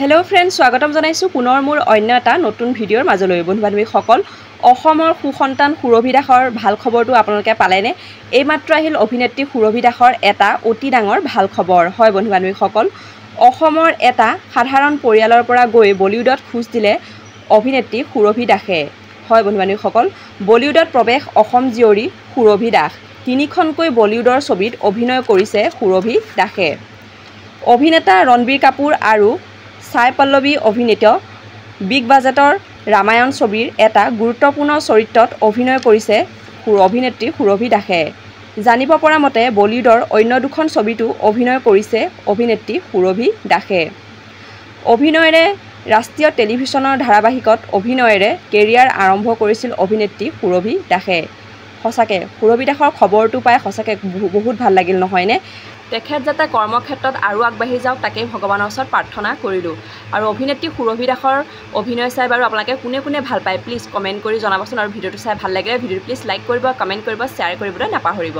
Hello' friends, স্বাগতম জনাইছোঁ পুনৰ মোৰ অন্য এটা নতুন ভিডিঅ'ৰ মাজলৈ। বন্ধু-বান্ধৱীসকল, অসমৰ সুসন্তান সুৰভি দাসৰ ভাল খবৰটো আপোনালোকে পালেনে? এইমাত্ৰ আহিল অভিনেত্ৰী সুৰভি দাসৰ এটা অতি ডাঙৰ ভাল খবৰ। হয় বন্ধু-বান্ধৱীসকল, অসমৰ এটা সাধাৰণ পৰিয়ালৰ পৰা গৈ বলিউডত খোজ দিলে অভিনেত্ৰী সুৰভি দাসে। হয় বন্ধু-বান্ধৱীসকল, বলিউডত প্ৰৱেশ অসম জীয়ৰী সুৰভি দাস। 3খনকৈ বলিউডৰ ছবিত অভিনয় কৰিছে সুৰভি দাসে। অভিনেতা ৰণবীৰ কাপুৰ আৰু সাই পল্লৱী অভিনীত বিগ বাজেটৰ ৰামায়ণ ছবিৰ এটা গুৰুত্বপূৰ্ণ চৰিত্ৰত অভিনয় কৰিছে অভিনেত্ৰী সুৰভি দাসে। জানিব পৰা মতে বলিউডৰ অন্য দুখন ছবিতো অভিনয় কৰিছে অভিনেত্ৰী সুৰভি দাসে। অভিনয়েৰে ৰাষ্ট্ৰীয় টেলিভিছনৰ ধাৰাবাহিকত অভিনয়েৰে কেৰিয়াৰ আৰম্ভ কৰিছিল অভিনেত্ৰী সুৰভি দাসে। সঁচাকৈ সুৰভি দাসৰ খবৰটো পাই সঁচাকৈ বহুত ভাল লাগিল, নহয়নে? তেখেত যাতে কৰ্মক্ষেত্ৰত আৰু আগবাঢ়ি যাওক তাকেই ভগৱানৰ ওচৰত প্ৰাৰ্থনা কৰিলোঁ। আৰু অভিনেত্ৰী সুৰভি দাসৰ অভিনয় চাই বাৰু আপোনালোকে কোনে কোনে ভাল পায় প্লিজ কমেণ্ট কৰি জনাবচোন। আৰু ভিডিঅ'টো চাই ভাল লাগিলে ভিডিঅ'টো প্লিজ লাইক কৰিব, কমেণ্ট কৰিব, শ্বেয়াৰ কৰিবলৈ নাপাহৰিব।